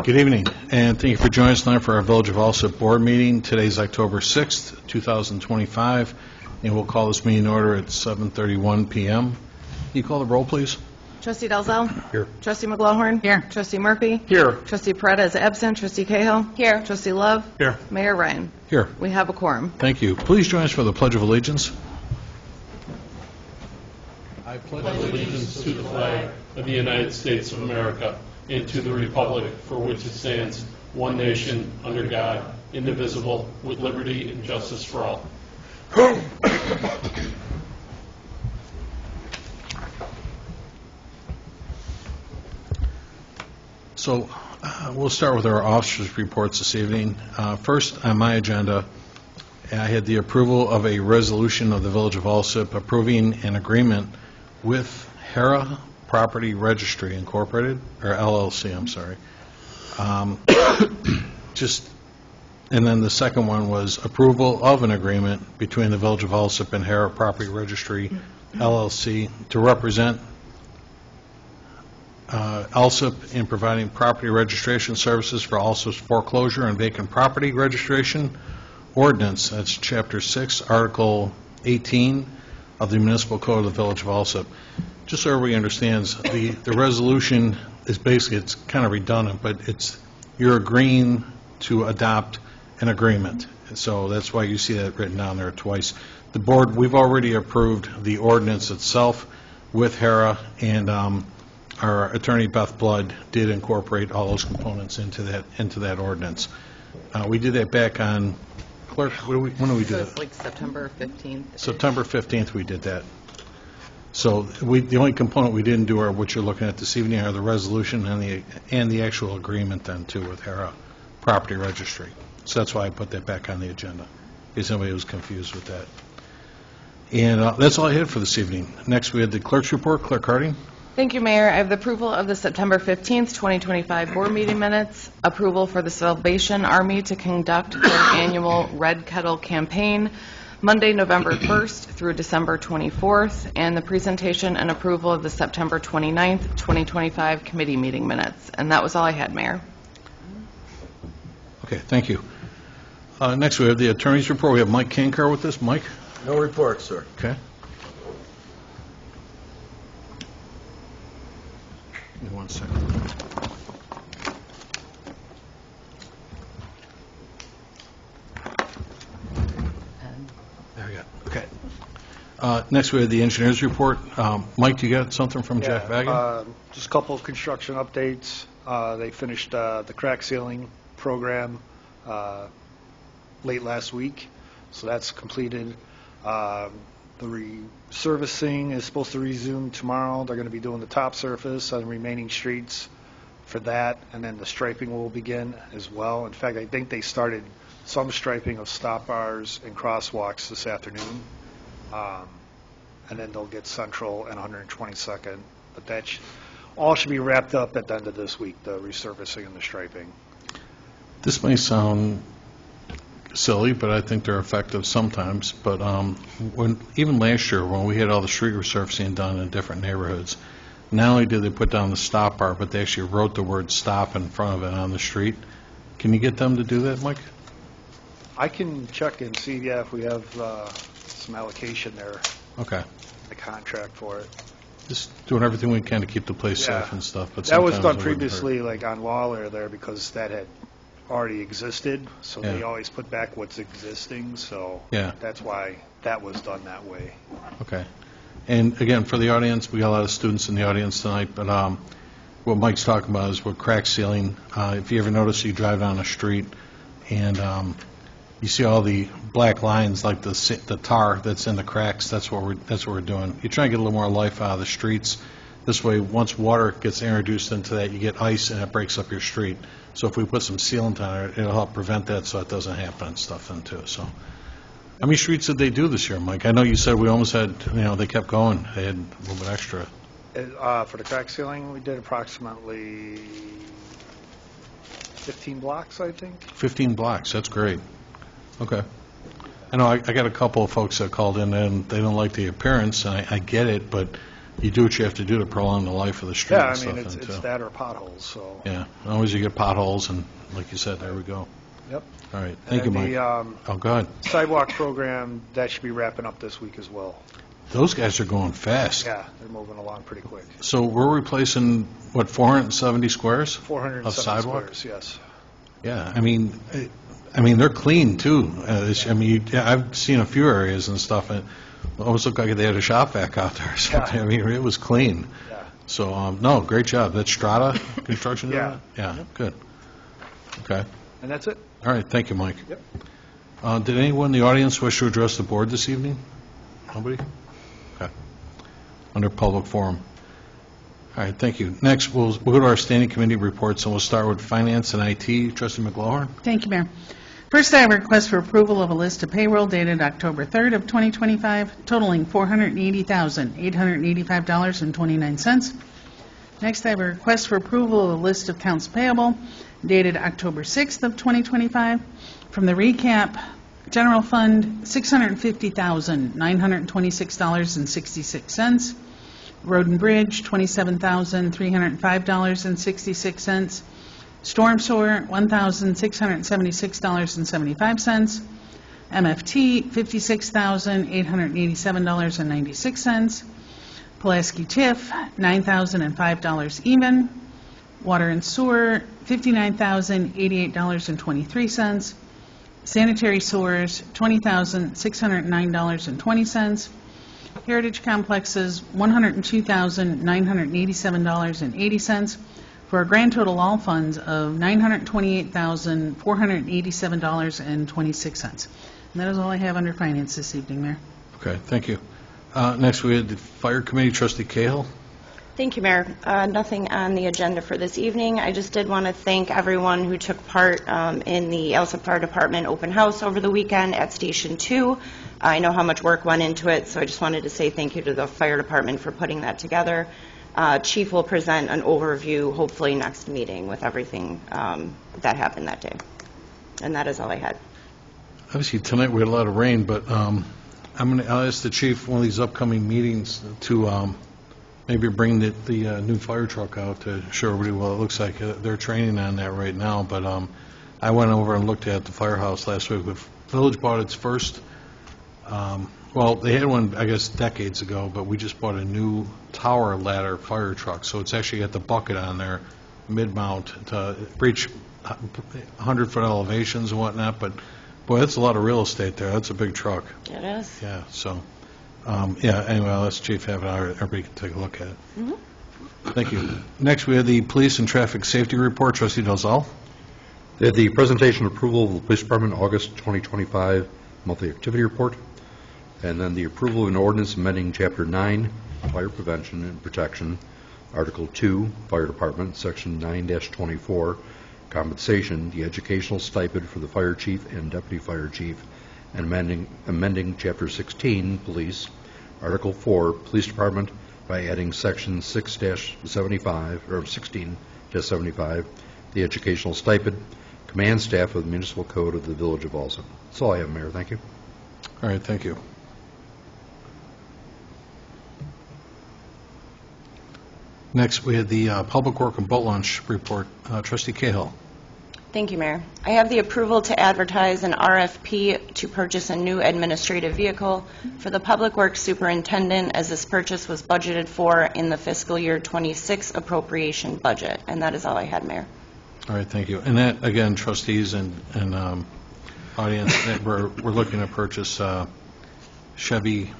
Good evening, and thank you for joining us tonight for our Village of Alsip Board meeting. Today's October 6th, 2025, and we'll call this meeting in order at 7:31 p.m. Can you call the roll, please? Trustee Dalzell? Here. Trustee McGlowhorn? Here. Trustee Murphy? Here. Trustee Peretta is absent. Trustee Cahill? Here. Trustee Love? Here. Mayor Ryan? Here. We have a quorum. Thank you. Please join us for the Pledge of Allegiance. I pledge Allegiance to the flag of the United States of America and to the republic for which it stands, one nation, under God, indivisible, with liberty and justice for all. So we'll start with our officers' reports this evening. First on my agenda, I had the approval of a resolution of the Village of Alsip approving an agreement with Hera Property Registry Incorporated, or LLC, I'm sorry. And then the second one was approval of an agreement between the Village of Alsip and Hera Property Registry, LLC, to represent Alsip in providing property registration services for Alsip's foreclosure and vacant property registration ordinance. That's Chapter 6, Article 18 of the Municipal Code of the Village of Alsip. Just so everybody understands, the resolution is basically, it's kind of redundant, but you're agreeing to adopt an agreement. So that's why you see that written down there twice. The board, we've already approved the ordinance itself with Hera, and our attorney Beth Blood did incorporate all those components into that ordinance. We did that back on, clerk, when did we do that? It's like September 15th. September 15th we did that. So the only component we didn't do are what you're looking at this evening are the resolution and the actual agreement then too with Hera Property Registry. So that's why I put that back on the agenda, in case anybody was confused with that. And that's all I had for this evening. Next we had the clerk's report. Clerk Harding. Thank you, Mayor. I have the approval of the September 15th, 2025 board meeting minutes, approval for the Salvation Army to conduct their annual Red Kettle campaign Monday, November 1st through December 24th, and the presentation and approval of the September 29th, 2025 committee meeting minutes. And that was all I had, Mayor. Okay, thank you. Next we have the attorney's report. We have Mike Kankar with us. Mike? No report, sir. Okay. Give me 1 second. There we go. Okay. Next, we have the engineer's report. Mike, do you got something from Jack Vagan? Just a couple of construction updates. They finished the crack sealing program late last week, so that's completed. The resurfacing is supposed to resume tomorrow. They're going to be doing the top surface on the remaining streets for that, and then the striping will begin as well. In fact, I think they started some striping of stop bars and crosswalks this afternoon, and then they'll get Central and 122nd. But that all should be wrapped up at the end of this week, the resurfacing and the striping. This may sound silly, but I think they're effective sometimes. But even last year, when we had all the street resurfacing done in different neighborhoods, not only did they put down the stop bar, but they actually wrote the word stop in front of it on the street. Can you get them to do that, Mike? I can check and see, if we have some allocation there. Okay. The contract for it. Just doing everything we can to keep the place safe and stuff. But that was sometimes done it wouldn't previously, hurt. like on Waller there, because that had already existed. So they always put back what's existing. So that's why that was done that way. Okay. And again, for the audience, we got a lot of students in the audience tonight. But what Mike's talking about is with crack sealing. If you ever notice, you drive down a street and you see all the black lines, like the tar that's in the cracks. That's what we're doing. You try to get a little more life out of the streets. This way, once water gets introduced into that, you get ice and it breaks up your street. So if we put some sealant on it, it'll help prevent that so it doesn't happen and stuff then too. So, how many streets did they do this year, Mike? I know you said we almost had, they kept going. They had a little bit extra. For the crack sealing, we did approximately 15 blocks, I think. 15 blocks. That's great. Okay. I know I got a couple of folks that called in and they don't like the appearance, and I get it, but you do what you have to do to prolong the life of the street Yeah, I and mean, stuff. it's that or potholes, so. Yeah, always you get potholes, and like you said, there we go. Yep. All right, thank you, And Mike. the Oh, go ahead. sidewalk program, that should be wrapping up this week as well. Those guys are going fast. Yeah, they're moving along pretty quick. So we're replacing, what, 470 squares? 407 Of sidewalk? squares, yes. Yeah, I mean, they're clean, too. I mean, I've seen a few areas and stuff, and it almost looked like they had a shop vac out there or something. Yeah. I mean, it was clean. Yeah. So, no, great job. That's Strata Construction doing Yeah. it? Yeah, good. Okay. And that's it? All right, thank you, Mike. Yep. Did anyone in the audience wish to address the board this evening? Nobody? Okay. Under public forum. All right, thank you. Next, we'll go to our standing committee reports, and we'll start with Finance and IT. Trustee McGlowan? Thank you, Mayor. First, I have a request for approval of a list of payroll dated October 3rd of 2025, totaling $480,885.29. Next, I have a request for approval of a list of accounts payable dated October 6th of 2025. From the recap, General Fund, $650,926.66. Road and Bridge, $27,305.66. Storm Sewer, $1,676.75. MFT, $56,887.96. Pulaski TIF, $9,005 even. Water and Sewer, $59,088.23. Sanitary Sewers, $20,609.20. Heritage Complexes, $102,987.80, for a grand total all funds of $928,487.26. And that is all I have under finance this evening, Mayor. Okay, thank you. Next, we had the Fire Committee, Trustee Cahill. Thank you, Mayor. Nothing on the agenda for this evening. I just did want to thank everyone who took part in the Alsip Fire Department open house over the weekend at Station 2. I know how much work went into it, so I just wanted to say thank you to the fire department for putting that together. Chief will present an overview, hopefully next meeting, with everything that happened that day. And that is all I had. Obviously, tonight we had a lot of rain, but I'll ask the chief one of these upcoming meetings to maybe bring the new fire truck out to show everybody what it looks like. They're training on that right now, but I went over and looked at the firehouse last week. The village bought its first, well, they had one, I guess, decades ago, but we just bought a new tower ladder fire truck, so it's actually got the bucket on there, mid-mount, to reach 100-foot elevations and whatnot, but boy, that's a lot of real estate there. That's a big truck. It is. Yeah, so, yeah, anyway, I'll let Chief have it, everybody can take a look at it. Thank you. Next, we have the Police and Traffic Safety Report. Trustee Dalzell. They had the presentation approval of the Police Department August 2025 monthly activity report, and then the approval of an ordinance amending Chapter 9, Fire Prevention and Protection, Article 2, Fire Department, Section 9-24, Compensation, the educational stipend for the Fire Chief and Deputy Fire Chief, and amending Chapter 16, Police, Article 4, Police Department, by adding Section 6-75, or 16-75, the educational stipend, command staff of the Municipal Code of the Village of Alsip. That's all I have, Mayor. Thank you. All right, thank you. Next, we had the Public Work and Boat Launch Report. Trustee Cahill. Thank you, Mayor. I have the approval to advertise an RFP to purchase a new administrative vehicle for the Public Works Superintendent, as this purchase was budgeted for in the fiscal year 26 appropriation budget. And that is all I had, Mayor. All right, thank you. And that, again, trustees and audience, that we're looking to purchase Chevy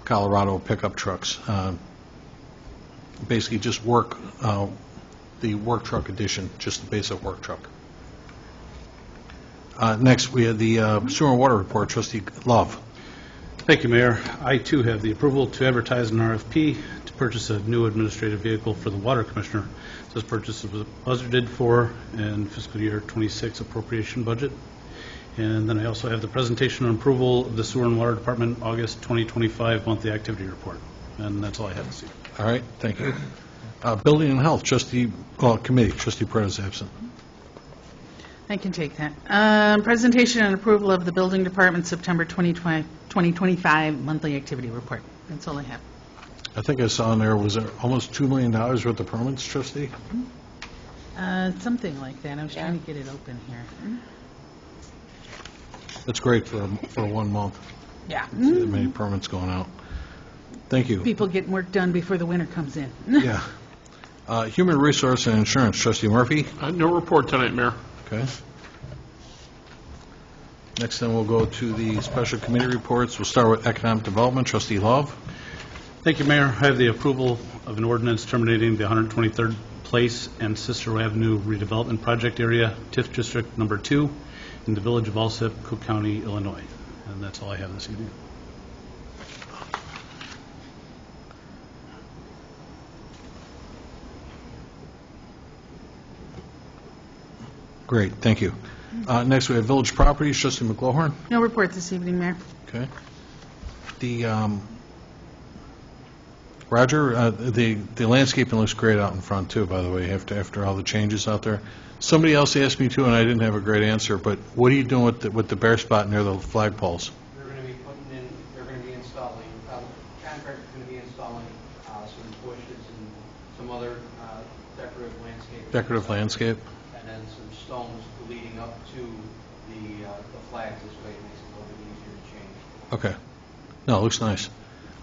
Colorado pickup trucks. Basically, just the work truck edition, just the basic work truck. Next, we have the Sewer and Water Report. Trustee Love. Thank you, Mayor. I, too, have the approval to advertise an RFP to purchase a new administrative vehicle for the Water Commissioner. This purchase was budgeted for in fiscal year 26 appropriation budget. And then I also have the presentation and approval of the Sewer and Water Department August 2025 monthly activity report. And that's all I have to see. All right, thank you. Building and Health, Committee, Trustee Perez absent. I can take that. Presentation and approval of the Building Department September 2025 monthly activity report. That's all I have. I think I saw in there, was there almost $2 million worth of permits, trustee? Something like that. I was trying to get it open here. That's great for 1 month. Yeah. That many permits going out. Thank you. People getting work done before the winter comes in. Yeah. Human Resource and Insurance, trustee Murphy? No report tonight, Mayor. Okay. Next, then, we'll go to the special committee reports. We'll start with Economic Development, trustee Love. Thank you, Mayor. I have the approval of an ordinance terminating the 123rd Place and Cicero Avenue redevelopment project area, TIF District Number 2, in the village of Alsip, Cook County, Illinois. And that's all I have this evening. Great, thank you. Next, we have Village Properties, trustee McGlohorn. No report this evening, Mayor. Okay. The, Roger, the landscaping looks great out in front, too, by the way, after all the changes out there. Somebody else asked me, too, and I didn't have a great answer, but what are you doing with the bare spot near the flagpoles? They're going to be putting in, they're going to be installing, contractor's going to be installing some bushes and some other decorative landscape. Decorative landscape? And then some stones leading up to the flags. This way it makes it a little bit easier to change. Okay. No, it looks nice.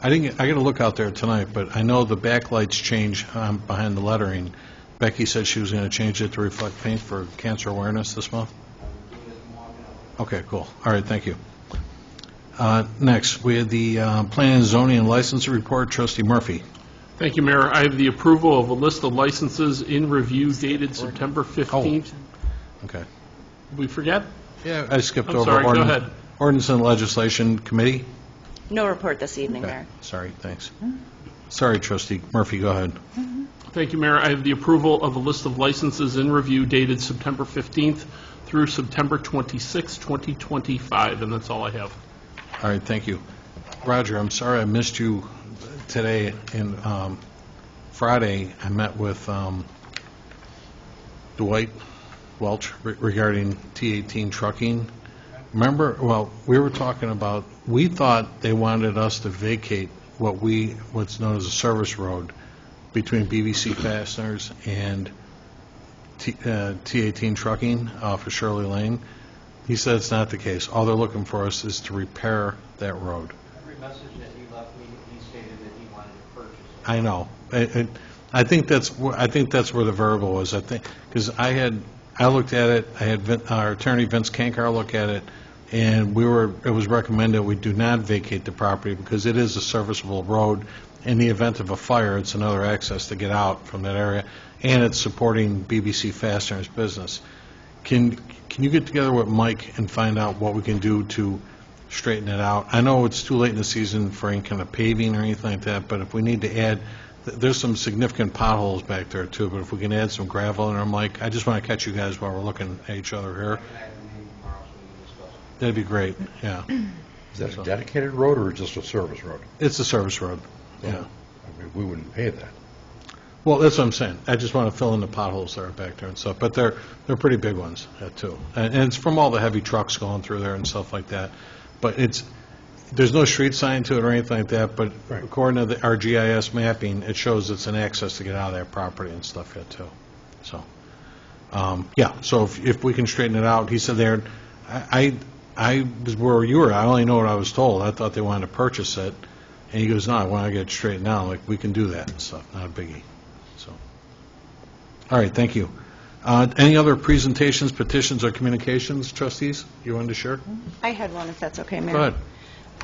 I got to look out there tonight, but I know the backlights change behind the lettering. Becky said she was going to change it to reflect paint for cancer awareness this month. I'm doing it more now. Okay, cool. All right, thank you. Next, we have the Planning and Zoning and Licensing Report, trustee Murphy. Thank you, Mayor. I have the approval of a list of licenses in review dated September 15th. Okay. Did we forget? Yeah, I skipped I'm over. sorry, go ahead. Ordinance and Legislation Committee. No report this evening, Okay, Mayor. sorry, thanks. Sorry, trustee Murphy, go ahead. Thank you, Mayor. I have the approval of a list of licenses in review dated September 15th through September 26th, 2025, and that's all I have. All right, thank you. Roger, I'm sorry I missed you today. And Friday, I met with Dwight Welch regarding T-18 trucking. Remember, well, we were talking about, we thought they wanted us to vacate what's known as a service road between BBC Fasteners and T-18 trucking off of Shirley Lane. He said it's not the case. All they're looking for us is to repair that road. Every message that he left me, he stated that he wanted to purchase it. I know. I think that's where the variable was. I think because I looked at it. I had our attorney Vince Kankar look at it, and it was recommended we do not vacate the property because it is a serviceable road. In the event of a fire, it's another access to get out from that area, and it's supporting BBC Fasteners business. Can you get together with Mike and find out what we can do to straighten it out? I know it's too late in the season for any kind of paving or anything like that, but if we need to add, there's some significant potholes back there too, but if we can add some gravel in there, Mike, I just want to catch you guys while we're looking at each other here. I can have a meeting tomorrow so we can discuss it. That'd be great, yeah. Is that a dedicated road or just a service road? It's a service road, yeah. I mean, we wouldn't pay that. Well, that's what I'm saying. I just want to fill in the potholes that are back there and stuff, but they're pretty big ones, too. And it's from all the heavy trucks going through there and stuff like that. But there's no street sign to it or anything like that, but according to our GIS mapping, it shows it's an access to get out of that property and stuff yet, too. So, yeah, so if we can straighten it out, he said there, I was where you were, I only know what I was told. I thought they wanted to purchase it. And he goes, no, I want to get it straightened out. Like, we can do that and stuff, not a biggie. So, all right, thank you. Any other presentations, petitions, or communications, trustees, you wanted to share? I had one, if that's okay, Mayor. Go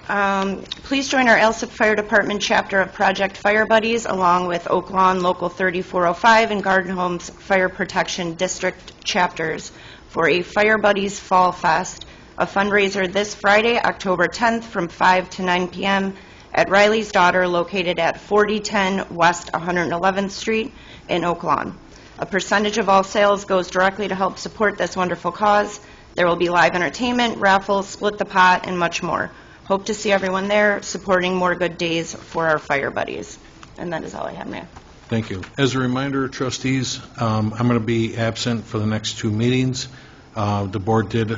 ahead. Please join our Alsip Fire Department chapter of Project Fire Buddies, along with Oak Lawn Local 3405 and Garden Homes Fire Protection District chapters for a Fire Buddies Fall Fest, a fundraiser this Friday, October 10th, from 5 to 9 p.m. at Riley's Daughter, located at 4010 West 111th Street in Oak Lawn. A percentage of all sales goes directly to help support this wonderful cause. There will be live entertainment, raffles, split the pot, and much more. Hope to see everyone there supporting more good days for our fire buddies. And that is all I have, Mayor. Thank you. As a reminder, trustees, I'm going to be absent for the next two meetings. The board did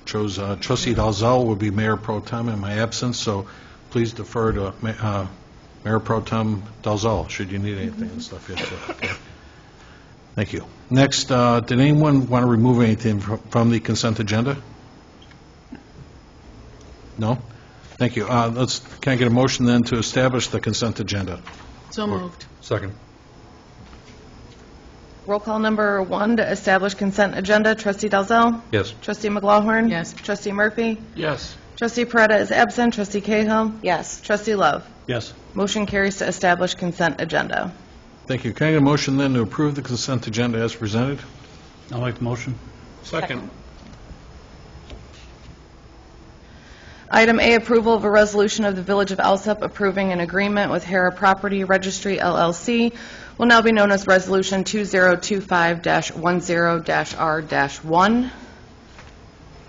chose Trustee Dalzell will be mayor pro tem in my absence, so please defer to Mayor Pro Tem Dalzell, should you need anything and stuff. Yes, sir. Okay. Thank you. Next, did anyone want to remove anything from the consent agenda? No? Thank you. Can I get a motion then to establish the consent agenda? So moved. Second. Roll call number 1 to establish consent agenda, trustee Dalzell. Yes. Trustee McLaughlin. Yes. Trustee Murphy. Yes. Trustee Peretta is absent. Trustee Cahill. Yes. Trustee Love. Yes. Motion carries to establish consent agenda. Thank you. Can I get a motion then to approve the consent agenda as presented? I'll make the motion. Second. Item A, approval of a resolution of the Village of Alsip approving an agreement with Hera Property Registry LLC, will now be known as Resolution 2025-10-R-1.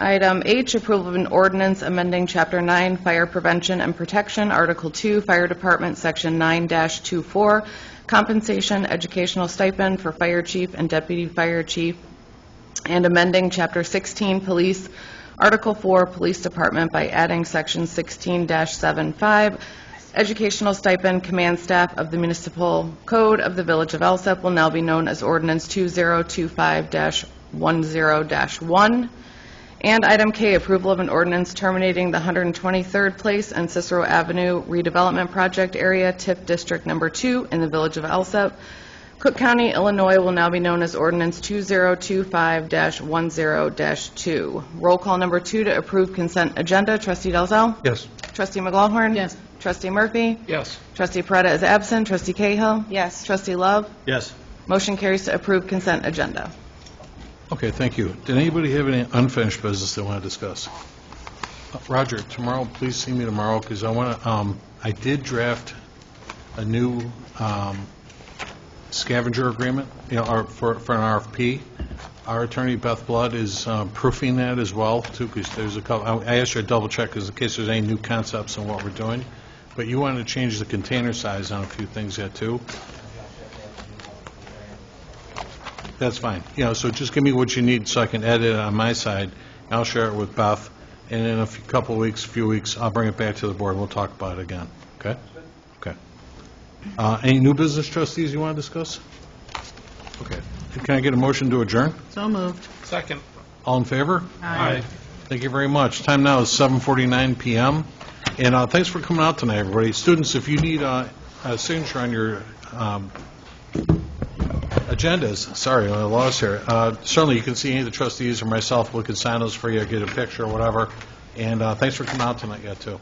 Item H, approval of an ordinance amending Chapter 9 Fire Prevention and Protection, Article 2, Fire Department, Section 9-24, compensation, educational stipend for fire chief and deputy fire chief, and amending Chapter 16 Police, Article 4, Police Department by adding Section 16-75, educational stipend, command staff of the Municipal Code of the Village of Alsip, will now be known as Ordinance 2025-10-1. And item K, approval of an ordinance terminating the 123rd Place and Cicero Avenue redevelopment project area, TIF District Number 2 in the Village of Alsip. Cook County, Illinois, will now be known as Ordinance 2025-10-2. Roll call number 2 to approve consent agenda, trustee Dalzell. Yes. Trustee McLaughlin. Yes. Trustee Murphy. Yes. Trustee Peretta is absent. Trustee Cahill. Yes. Trustee Love. Yes. Motion carries to approve consent agenda. Okay, thank you. Did anybody have any unfinished business they want to discuss? Roger, tomorrow, please see me tomorrow, because I want to, I did draft a new scavenger agreement, or for an RFP. Our attorney, Beth Blood, is proofing that as well, too, because there's a couple, I asked her to double check, because in case there's any new concepts on what we're doing. But you wanted to change the container size on a few things yet, too? That's fine. So just give me what you need so I can edit it on my side. I'll share it with Beth, and in a few weeks, I'll bring it back to the board, and we'll talk about it again. Okay? Okay. Any new business, trustees, you want to discuss? Okay. Can I get a motion to adjourn? So moved. Second. All in favor? Aye. Thank you very much. Time now is 7:49 p.m. And thanks for coming out tonight, everybody. Students, if you need a signature on your agendas, sorry, I lost here. Certainly, you can see any of the trustees or myself. We can sign those for you, get a picture or whatever. And thanks for coming out tonight, too.